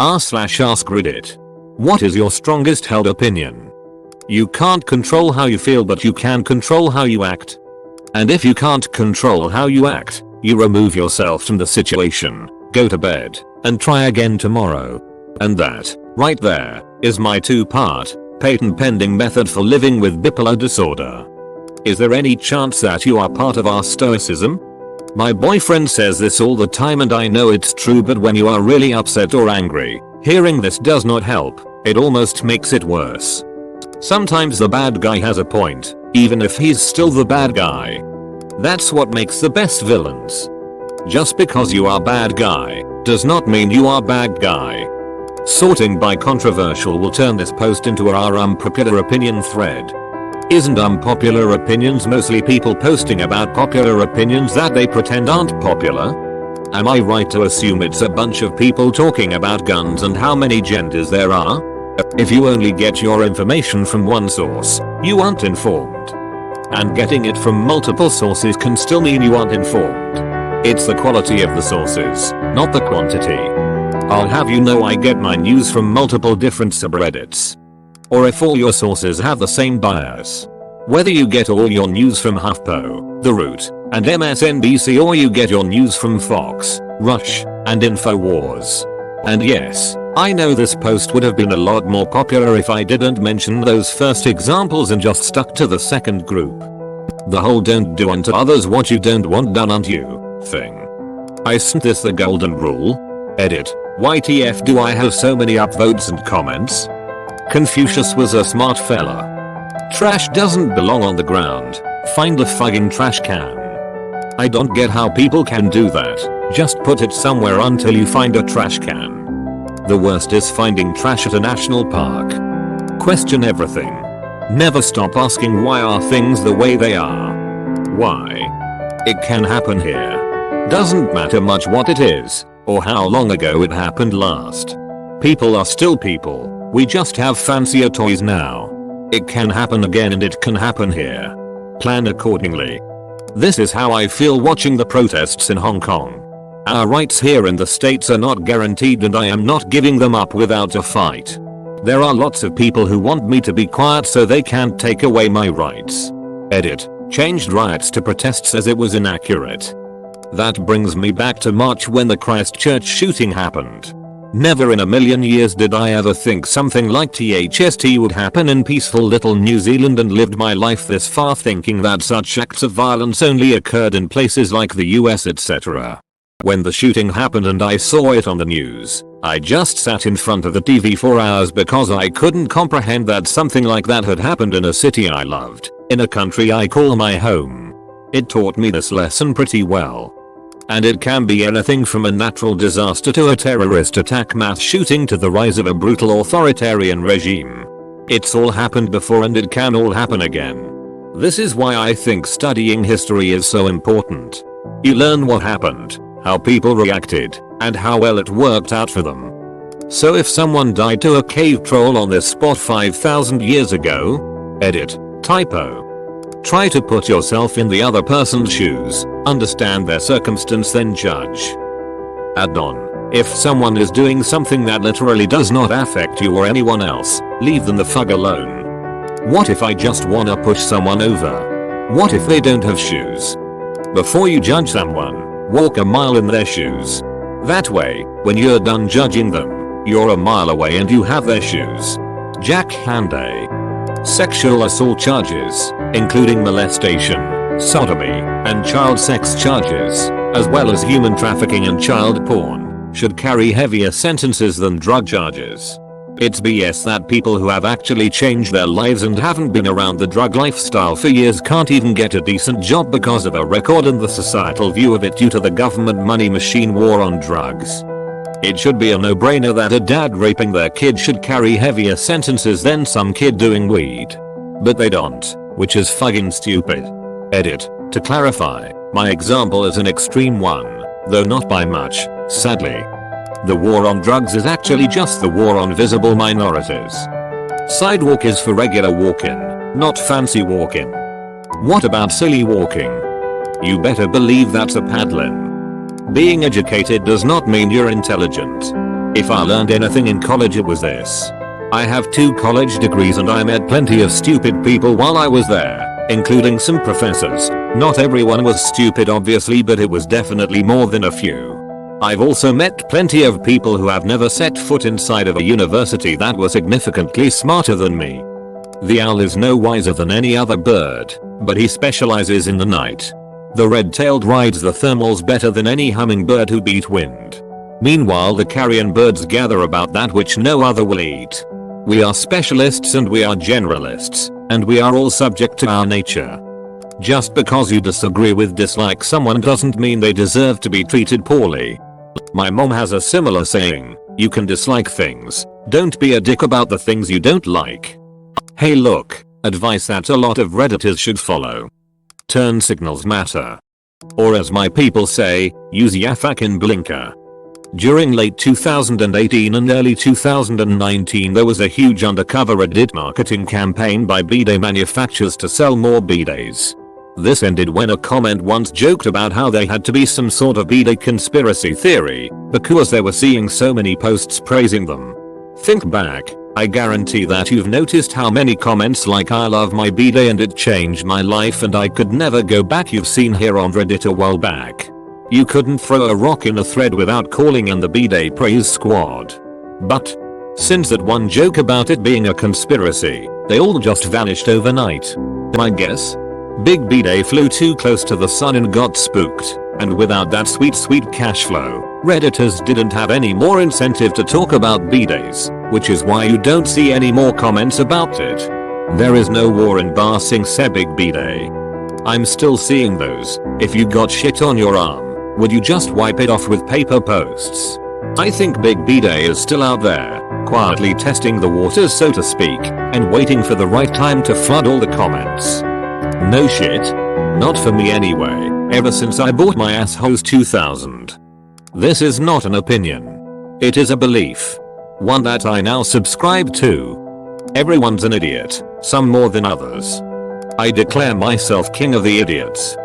r/askreddit. What is your strongest held opinion? You can't control how you feel, but you can control how you act. And if you can't control how you act, you remove yourself from the situation, go to bed, and try again tomorrow. And that, right there, is my 2-part, patent pending method for living with bipolar disorder. Is there any chance that you are part of our stoicism? My boyfriend says this all the time and I know it's true, but when you are really upset or angry, hearing this does not help, it almost makes it worse. Sometimes the bad guy has a point, even if he's still the bad guy. That's what makes the best villains. Just because you are bad guy, does not mean you are bad guy. Sorting by controversial will turn this post into our unpopular opinion thread. Isn't unpopular opinions mostly people posting about popular opinions that they pretend aren't popular? Am I right to assume it's a bunch of people talking about guns and how many genders there are? If you only get your information from one source, you aren't informed. And getting it from multiple sources can still mean you aren't informed. It's the quality of the sources, not the quantity. I'll have you know I get my news from multiple different subreddits. Or if all your sources have the same bias. Whether you get all your news from HuffPo, The Root, and MSNBC, or you get your news from Fox, Rush, and InfoWars. And yes, I know this post would have been a lot more popular if I didn't mention those first examples and just stuck to the second group. The whole don't do unto others what you don't want done unto you thing. Isn't this the golden rule? Edit. YTF do I have so many upvotes and comments? Confucius was a smart fella. Trash doesn't belong on the ground. Find the fucking trash can. I don't get how people can do that. Just put it somewhere until you find a trash can. The worst is finding trash at a national park. Question everything. Never stop asking why are things the way they are. Why? It can happen here. Doesn't matter much what it is, or how long ago it happened last. People are still people, we just have fancier toys now. It can happen again and it can happen here. Plan accordingly. This is how I feel watching the protests in Hong Kong. Our rights here in the States are not guaranteed and I am not giving them up without a fight. There are lots of people who want me to be quiet so they can't take away my rights. Edit. Changed riots to protests as it was inaccurate. That brings me back to March when the Christchurch shooting happened. Never in a million years did I ever think something like THST would happen in peaceful little New Zealand, and lived my life this far thinking that such acts of violence only occurred in places like the US, etc. When the shooting happened and I saw it on the news, I just sat in front of the TV for hours because I couldn't comprehend that something like that had happened in a city I loved, in a country I call my home. It taught me this lesson pretty well. And it can be anything from a natural disaster to a terrorist attack, mass shooting, to the rise of a brutal authoritarian regime. It's all happened before and it can all happen again. This is why I think studying history is so important. You learn what happened, how people reacted, and how well it worked out for them. So if someone died to a cave troll on this spot 5,000 years ago, edit, typo. Try to put yourself in the other person's shoes, understand their circumstance, then judge. Add-on. If someone is doing something that literally does not affect you or anyone else, leave them the fuck alone. What if I just wanna push someone over? What if they don't have shoes? Before you judge someone, walk a mile in their shoes. That way, when you're done judging them, you're a mile away and you have their shoes. Jack Handay. Sexual assault charges, including molestation, sodomy, and child sex charges, as well as human trafficking and child porn, should carry heavier sentences than drug charges. It's BS that people who have actually changed their lives and haven't been around the drug lifestyle for years can't even get a decent job because of a record and the societal view of it due to the government money machine war on drugs. It should be a no-brainer that a dad raping their kid should carry heavier sentences than some kid doing weed. But they don't, which is fucking stupid. Edit. To clarify, my example is an extreme one, though not by much, sadly. The war on drugs is actually just the war on visible minorities. Sidewalk is for regular walking, not fancy walking. What about silly walking? You better believe that's a paddling. Being educated does not mean you're intelligent. If I learned anything in college it was this. I have 2 college degrees and I met plenty of stupid people while I was there, including some professors. Not everyone was stupid obviously, but it was definitely more than a few. I've also met plenty of people who have never set foot inside of a university that were significantly smarter than me. The owl is no wiser than any other bird, but he specializes in the night. The red-tailed rides the thermals better than any hummingbird who beat wind. Meanwhile the carrion birds gather about that which no other will eat. We are specialists and we are generalists, and we are all subject to our nature. Just because you disagree with dislike someone doesn't mean they deserve to be treated poorly. My mom has a similar saying, you can dislike things, don't be a dick about the things you don't like. Hey look, advice that a lot of redditors should follow. Turn signals matter. Or as my people say, use ya fucking blinker. During late 2018 and early 2019 there was a huge undercover Reddit marketing campaign by bidet manufacturers to sell more bidets. This ended when a comment once joked about how there had to be some sort of bidet conspiracy theory because they were seeing so many posts praising them. Think back, I guarantee that you've noticed how many comments like I love my bidet and it changed my life and I could never go back you've seen here on Reddit a while back. You couldn't throw a rock in a thread without calling in the bidet praise squad. But since that one joke about it being a conspiracy, they all just vanished overnight. My guess? Big bidet flew too close to the sun and got spooked, and without that sweet cash flow, redditors didn't have any more incentive to talk about bidets, which is why you don't see any more comments about it. There is no war in Bar Sing Se Big Bidet. I'm still seeing those. If you got shit on your arm, would you just wipe it off with paper posts? I think Big Bidet is still out there, quietly testing the waters so to speak, and waiting for the right time to flood all the comments. No shit. Not for me anyway, ever since I bought my ass hose 2000. This is not an opinion. It is a belief. One that I now subscribe to. Everyone's an idiot, some more than others. I declare myself king of the idiots.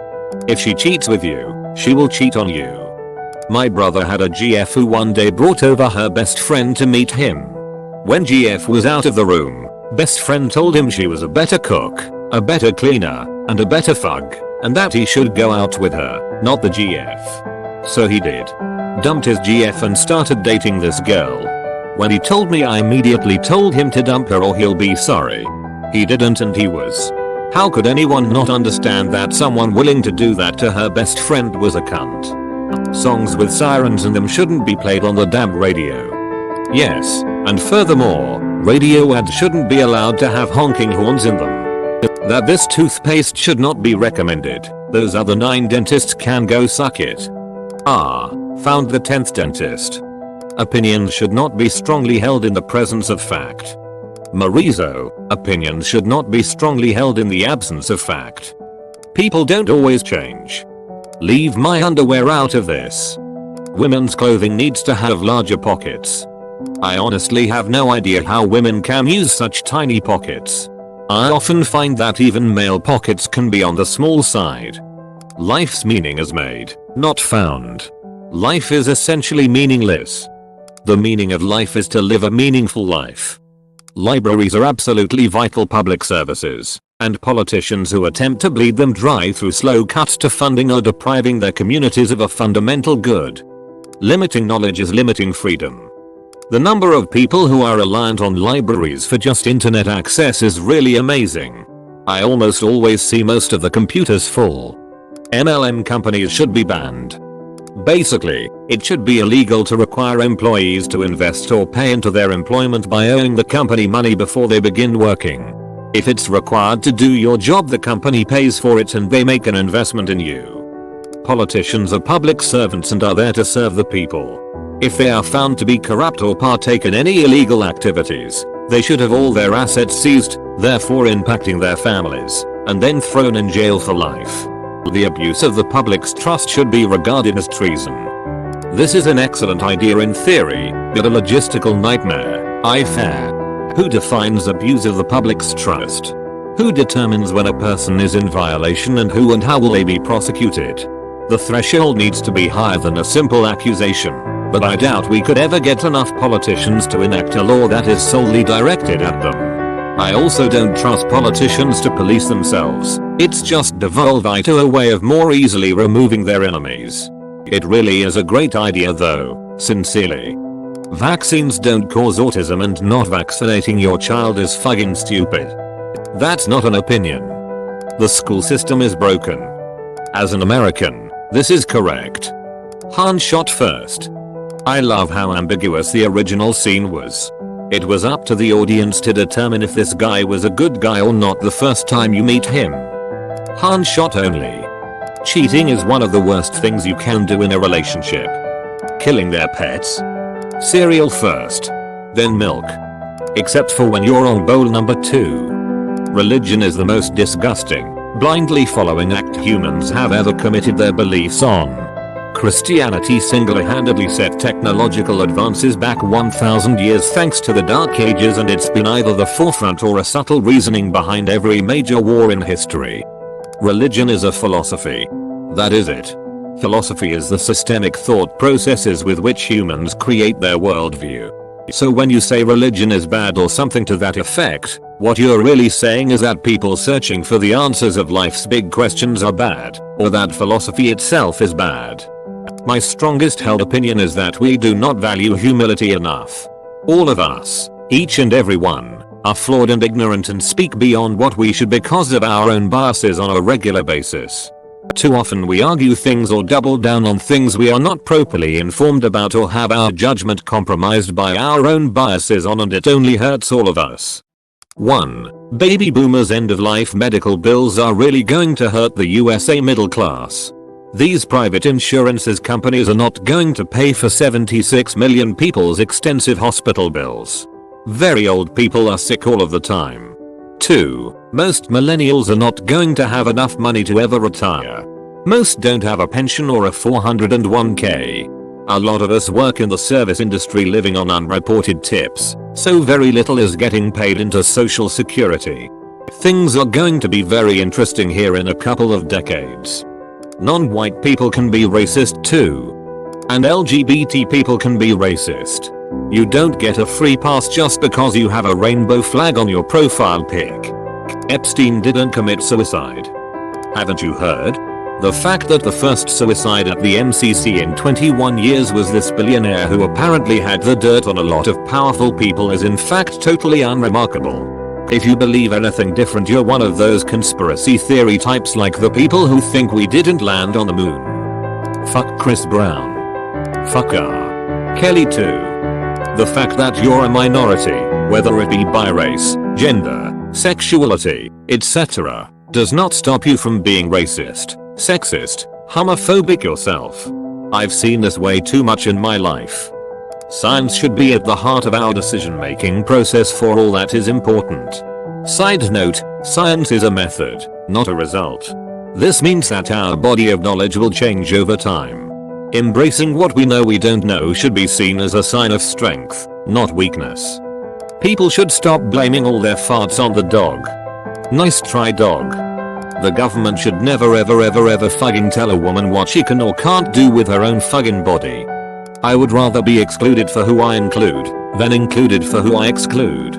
If she cheats with you, she will cheat on you. My brother had a GF who one day brought over her best friend to meet him. When GF was out of the room, best friend told him she was a better cook, a better cleaner, and a better fug, and that he should go out with her, not the GF. So he did. Dumped his GF and started dating this girl. When he told me I immediately told him to dump her or he'll be sorry. He didn't and he was. How could anyone not understand that someone willing to do that to her best friend was a cunt? Songs with sirens in them shouldn't be played on the damn radio. Yes, and furthermore, radio ads shouldn't be allowed to have honking horns in them. That this toothpaste should not be recommended. Those other 9 dentists can go suck it. Found the 10th dentist. Opinions should not be strongly held in the presence of fact. Marizo, opinions should not be strongly held in the absence of fact. People don't always change. Leave my underwear out of this. Women's clothing needs to have larger pockets. I honestly have no idea how women can use such tiny pockets. I often find that even male pockets can be on the small side. Life's meaning is made, not found. Life is essentially meaningless. The meaning of life is to live a meaningful life. Libraries are absolutely vital public services, and politicians who attempt to bleed them dry through slow cuts to funding are depriving their communities of a fundamental good. Limiting knowledge is limiting freedom. The number of people who are reliant on libraries for just internet access is really amazing. I almost always see most of the computers full. MLM companies should be banned. Basically, it should be illegal to require employees to invest or pay into their employment by owing the company money before they begin working. If it's required to do your job, the company pays for it and they make an investment in you. Politicians are public servants and are there to serve the people. If they are found to be corrupt or partake in any illegal activities, they should have all their assets seized, therefore impacting their families, and then thrown in jail for life. The abuse of the public's trust should be regarded as treason. This is an excellent idea in theory, but a logistical nightmare, I fear. Who defines abuse of the public's trust? Who determines when a person is in violation and who and how will they be prosecuted? The threshold needs to be higher than a simple accusation. But I doubt we could ever get enough politicians to enact a law that is solely directed at them. I also don't trust politicians to police themselves. It's just devolved to a way of more easily removing their enemies. It really is a great idea though, sincerely. Vaccines don't cause autism and not vaccinating your child is fucking stupid. That's not an opinion. The school system is broken. As an American, this is correct. Han shot first. I love how ambiguous the original scene was. It was up to the audience to determine if this guy was a good guy or not the first time you meet him. Han shot only. Cheating is one of the worst things you can do in a relationship. Killing their pets. Cereal first. Then milk. Except for when you're on bowl number 2. Religion is the most disgusting, blindly following act humans have ever committed their beliefs on. Christianity single-handedly set technological advances back 1,000 years thanks to the Dark Ages, and it's been either the forefront or a subtle reasoning behind every major war in history. Religion is a philosophy. That is it. Philosophy is the systemic thought processes with which humans create their worldview. So when you say religion is bad or something to that effect, what you're really saying is that people searching for the answers of life's big questions are bad, or that philosophy itself is bad. My strongest held opinion is that we do not value humility enough. All of us, each and every one, are flawed and ignorant and speak beyond what we should because of our own biases on a regular basis. Too often we argue things or double down on things we are not properly informed about or have our judgment compromised by our own biases on, and it only hurts all of us. 1. Baby boomers' end-of-life medical bills are really going to hurt the USA middle class. These private insurances companies are not going to pay for 76 million people's extensive hospital bills. Very old people are sick all of the time. 2. Most millennials are not going to have enough money to ever retire. Most don't have a pension or a 401k. A lot of us work in the service industry living on unreported tips, so very little is getting paid into Social Security. Things are going to be very interesting here in a couple of decades. Non-white people can be racist too. And LGBT people can be racist. You don't get a free pass just because you have a rainbow flag on your profile pic. Epstein didn't commit suicide. Haven't you heard? The fact that the first suicide at the MCC in 21 years was this billionaire who apparently had the dirt on a lot of powerful people is in fact totally unremarkable. If you believe anything different, you're one of those conspiracy theory types like the people who think we didn't land on the moon. Fuck Chris Brown. Fuck R. Kelly too. The fact that you're a minority, whether it be by race, gender, sexuality, etc., does not stop you from being racist, sexist, homophobic yourself. I've seen this way too much in my life. Science should be at the heart of our decision-making process for all that is important. Side note, science is a method, not a result. This means that our body of knowledge will change over time. Embracing what we know we don't know should be seen as a sign of strength, not weakness. People should stop blaming all their farts on the dog. Nice try, dog. The government should never ever fucking tell a woman what she can or can't do with her own fucking body. I would rather be excluded for who I include, than included for who I exclude.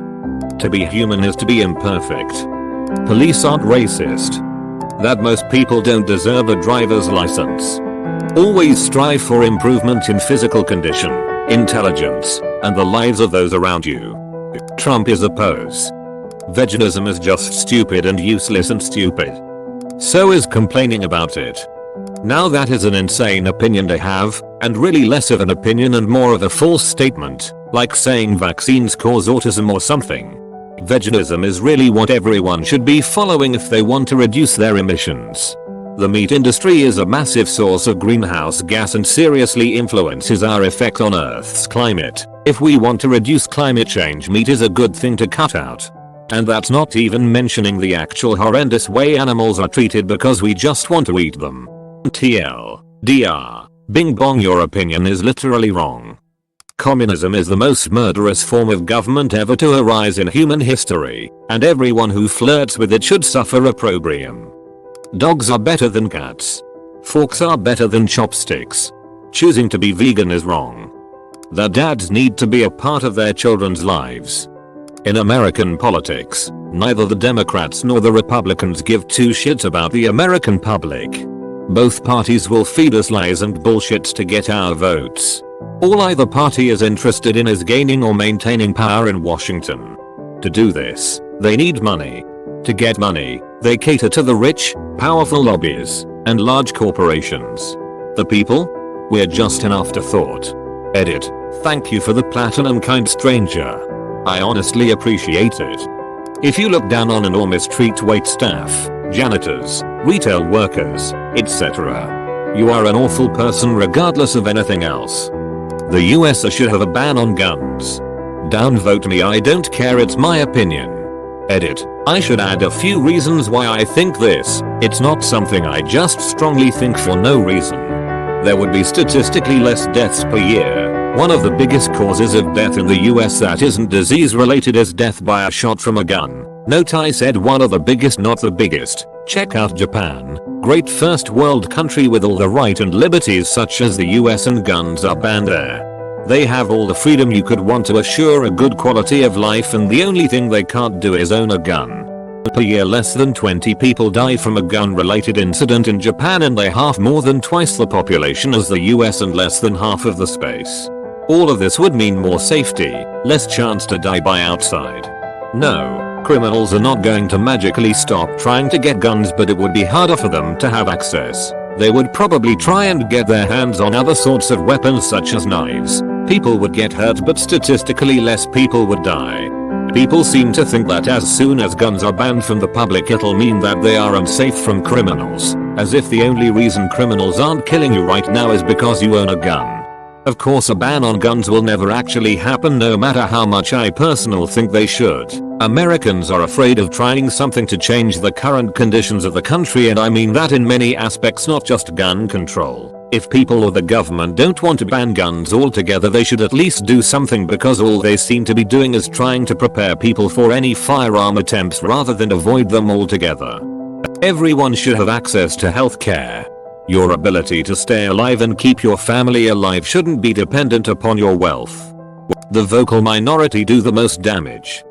To be human is to be imperfect. Police aren't racist. That most people don't deserve a driver's license. Always strive for improvement in physical condition, intelligence, and the lives of those around you. Trump is a pose. Veganism is just stupid and useless and stupid. So is complaining about it. Now that is an insane opinion to have, and really less of an opinion and more of a false statement, like saying vaccines cause autism or something. Veganism is really what everyone should be following if they want to reduce their emissions. The meat industry is a massive source of greenhouse gas and seriously influences our effect on Earth's climate. If we want to reduce climate change, meat is a good thing to cut out. And that's not even mentioning the actual horrendous way animals are treated because we just want to eat them. TLDR. Bing bong, your opinion is literally wrong. Communism is the most murderous form of government ever to arise in human history, and everyone who flirts with it should suffer opprobrium. Dogs are better than cats. Forks are better than chopsticks. Choosing to be vegan is wrong. that dads need to be a part of their children's lives. In American politics, neither the Democrats nor the Republicans give two shits about the American public. Both parties will feed us lies and bullshit to get our votes. All either party is interested in is gaining or maintaining power in Washington. To do this, they need money. To get money, they cater to the rich, powerful lobbies, and large corporations. The people? We're just an afterthought. Edit. Thank you for the platinum, kind stranger. I honestly appreciate it. If you look down on and or mistreat waitstaff, janitors, retail workers, etc., you are an awful person regardless of anything else. The US should have a ban on guns. Downvote me, I don't care, it's my opinion. Edit. I should add a few reasons why I think this. It's not something I just strongly think for no reason. There would be statistically less deaths per year. One of the biggest causes of death in the US that isn't disease related is death by a shot from a gun. Note I said one of the biggest, not the biggest. Check out Japan. Great first world country with all the right and liberties such as the US, and guns are banned there. They have all the freedom you could want to assure a good quality of life, and the only thing they can't do is own a gun. Per year less than 20 people die from a gun related incident in Japan, and they have more than twice the population as the US and less than half of the space. All of this would mean more safety, less chance to die by outside. No, criminals are not going to magically stop trying to get guns, but it would be harder for them to have access. They would probably try and get their hands on other sorts of weapons such as knives. People would get hurt, but statistically less people would die. People seem to think that as soon as guns are banned from the public, it'll mean that they are unsafe from criminals, as if the only reason criminals aren't killing you right now is because you own a gun. Of course, a ban on guns will never actually happen, no matter how much I personally think they should. Americans are afraid of trying something to change the current conditions of the country, and I mean that in many aspects, not just gun control. If people or the government don't want to ban guns altogether, they should at least do something, because all they seem to be doing is trying to prepare people for any firearm attempts rather than avoid them altogether. Everyone should have access to healthcare. Your ability to stay alive and keep your family alive shouldn't be dependent upon your wealth. The vocal minority do the most damage.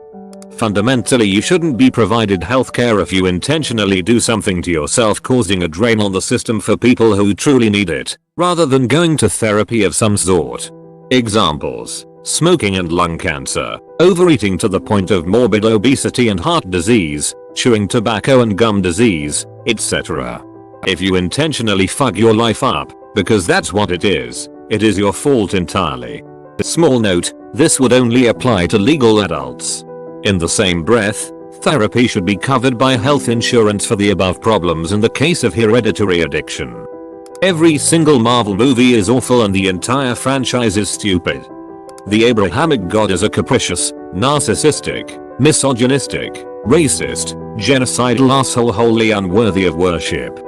Fundamentally, you shouldn't be provided healthcare if you intentionally do something to yourself, causing a drain on the system for people who truly need it, rather than going to therapy of some sort. Examples: smoking and lung cancer, overeating to the point of morbid obesity and heart disease, chewing tobacco and gum disease, etc. If you intentionally fuck your life up, because that's what it is your fault entirely. Small note, this would only apply to legal adults. In the same breath, therapy should be covered by health insurance for the above problems in the case of hereditary addiction. Every single Marvel movie is awful and the entire franchise is stupid. The Abrahamic God is a capricious, narcissistic, misogynistic, racist, genocidal asshole wholly unworthy of worship.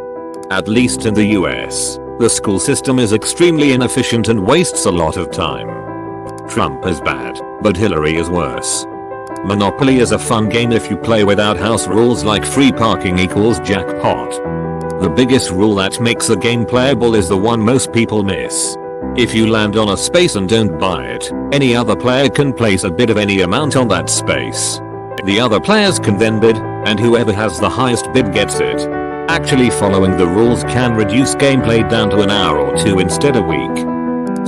At least in the US, the school system is extremely inefficient and wastes a lot of time. Trump is bad, but Hillary is worse. Monopoly is a fun game if you play without house rules like free parking equals jackpot. The biggest rule that makes the game playable is the one most people miss. If you land on a space and don't buy it, any other player can place a bid of any amount on that space. The other players can then bid, and whoever has the highest bid gets it. Actually following the rules can reduce gameplay down to an hour or two instead of a week.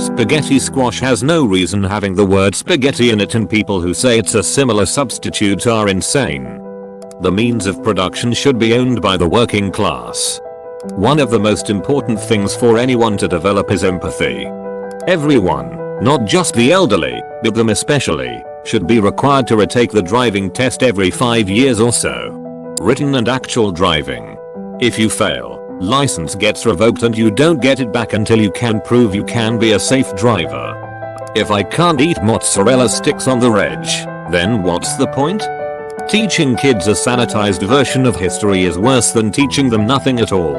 Spaghetti squash has no reason having the word spaghetti in it, and people who say it's a similar substitute are insane. The means of production should be owned by the working class. One of the most important things for anyone to develop is empathy. Everyone, not just the elderly, but them especially, should be required to retake the driving test every 5 years or so. Written and actual driving. If you fail, license gets revoked and you don't get it back until you can prove you can be a safe driver. If I can't eat mozzarella sticks on the reg, then what's the point? Teaching kids a sanitized version of history is worse than teaching them nothing at all.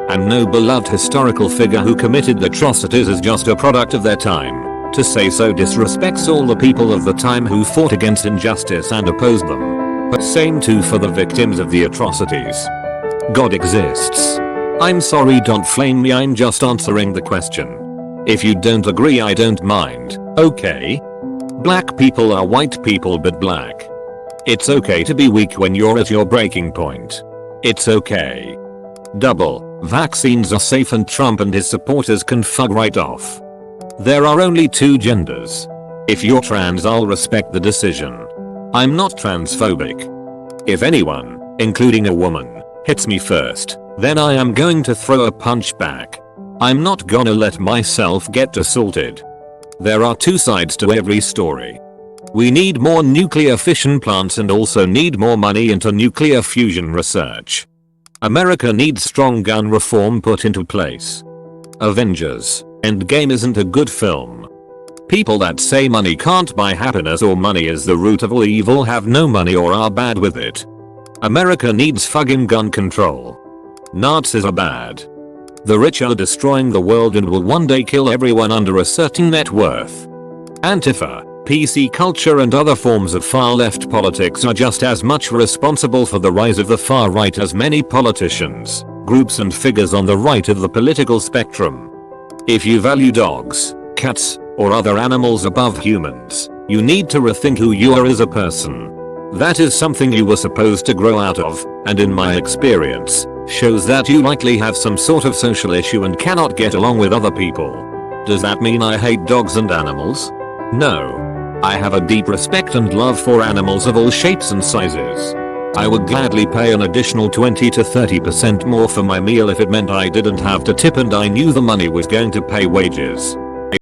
And no beloved historical figure who committed atrocities is just a product of their time. To say so disrespects all the people of the time who fought against injustice and opposed them. But same too for the victims of the atrocities. God exists. I'm sorry, don't flame me, I'm just answering the question. If you don't agree, I don't mind. Okay. Black people are white people but black. It's okay to be weak when you're at your breaking point. It's okay. Double, vaccines are safe and Trump and his supporters can fuck right off. There are only two genders. If you're trans, I'll respect the decision. I'm not transphobic. If anyone, including a woman, hits me first, then I am going to throw a punch back. I'm not gonna let myself get assaulted. There are two sides to every story. We need more nuclear fission plants and also need more money into nuclear fusion research. America needs strong gun reform put into place. Avengers: Endgame isn't a good film. People that say money can't buy happiness or money is the root of all evil have no money or are bad with it. America needs fucking gun control. Nazis are bad. The rich are destroying the world and will one day kill everyone under a certain net worth. Antifa, PC culture and other forms of far left politics are just as much responsible for the rise of the far right as many politicians, groups and figures on the right of the political spectrum. If you value dogs, cats, or other animals above humans, you need to rethink who you are as a person. That is something you were supposed to grow out of, and in my experience, shows that you likely have some sort of social issue and cannot get along with other people. Does that mean I hate dogs and animals? No. I have a deep respect and love for animals of all shapes and sizes. I would gladly pay an additional 20 to 30% more for my meal if it meant I didn't have to tip and I knew the money was going to pay wages.